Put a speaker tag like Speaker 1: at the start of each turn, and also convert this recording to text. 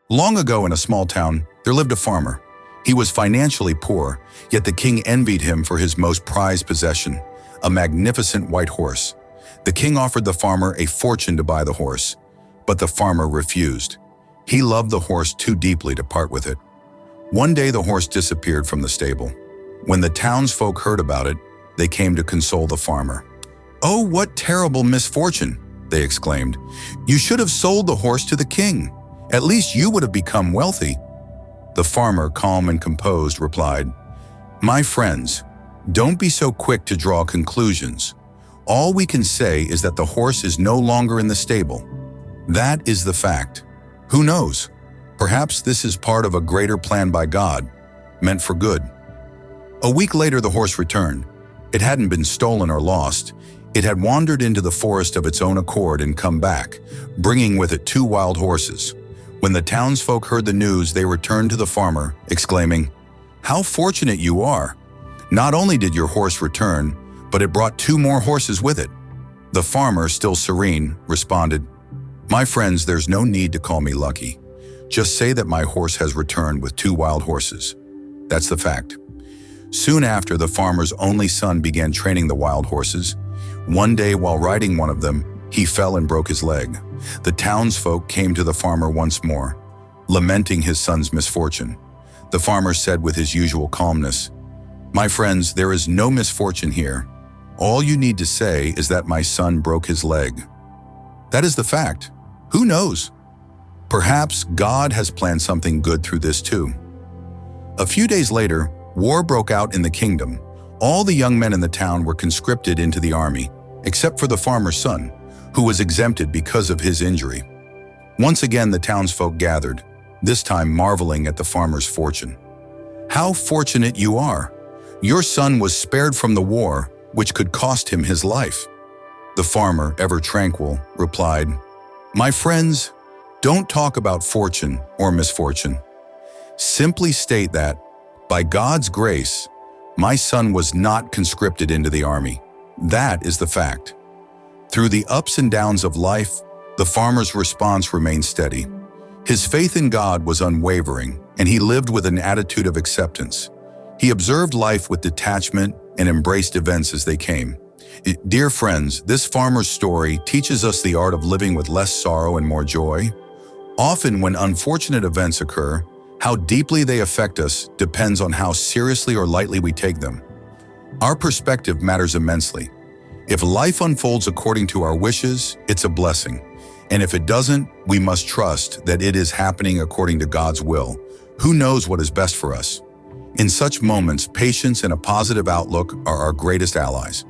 Speaker 1: Long ago in a small town, there lived a farmer. He was financially poor, yet the king envied him for his most prized possession, a magnificent white horse. The king offered the farmer a fortune to buy the horse, but the farmer refused. He loved the horse too deeply to part with it. One day the horse disappeared from the stable. When the townsfolk heard about it, they came to console the farmer. "Oh, what terrible misfortune!" they exclaimed. "You should have sold the horse to the king. At least you would have become wealthy." The farmer, calm and composed, replied, "My friends, don't be so quick to draw conclusions. All we can say is that the horse is no longer in the stable. That is the fact. Who knows? Perhaps this is part of a greater plan by God, meant for good." A week later, the horse returned. It hadn't been stolen or lost. It had wandered into the forest of its own accord and come back, bringing with it 2 wild horses. When the townsfolk heard the news, they returned to the farmer, exclaiming, "How fortunate you are! Not only did your horse return, but it brought 2 more horses with it." The farmer, still serene, responded, "My friends, there's no need to call me lucky. Just say that my horse has returned with 2 wild horses. That's the fact." Soon after, the farmer's only son began training the wild horses. One day, while riding one of them, he fell and broke his leg. The townsfolk came to the farmer once more, lamenting his son's misfortune. The farmer said with his usual calmness, "My friends, there is no misfortune here. All you need to say is that my son broke his leg. That is the fact. Who knows? Perhaps God has planned something good through this too." A few days later, war broke out in the kingdom. All the young men in the town were conscripted into the army, except for the farmer's son, who was exempted because of his injury. Once again, the townsfolk gathered, this time marveling at the farmer's fortune. "How fortunate you are! Your son was spared from the war, which could cost him his life." The farmer, ever tranquil, replied, "My friends, don't talk about fortune or misfortune. Simply state that, by God's grace, my son was not conscripted into the army. That is the fact." Through the ups and downs of life, the farmer's response remained steady. His faith in God was unwavering, and he lived with an attitude of acceptance. He observed life with detachment and embraced events as they came. Dear friends, this farmer's story teaches us the art of living with less sorrow and more joy. Often when unfortunate events occur, how deeply they affect us depends on how seriously or lightly we take them. Our perspective matters immensely. If life unfolds according to our wishes, it's a blessing. And if it doesn't, we must trust that it is happening according to God's will. Who knows what is best for us? In such moments, patience and a positive outlook are our greatest allies.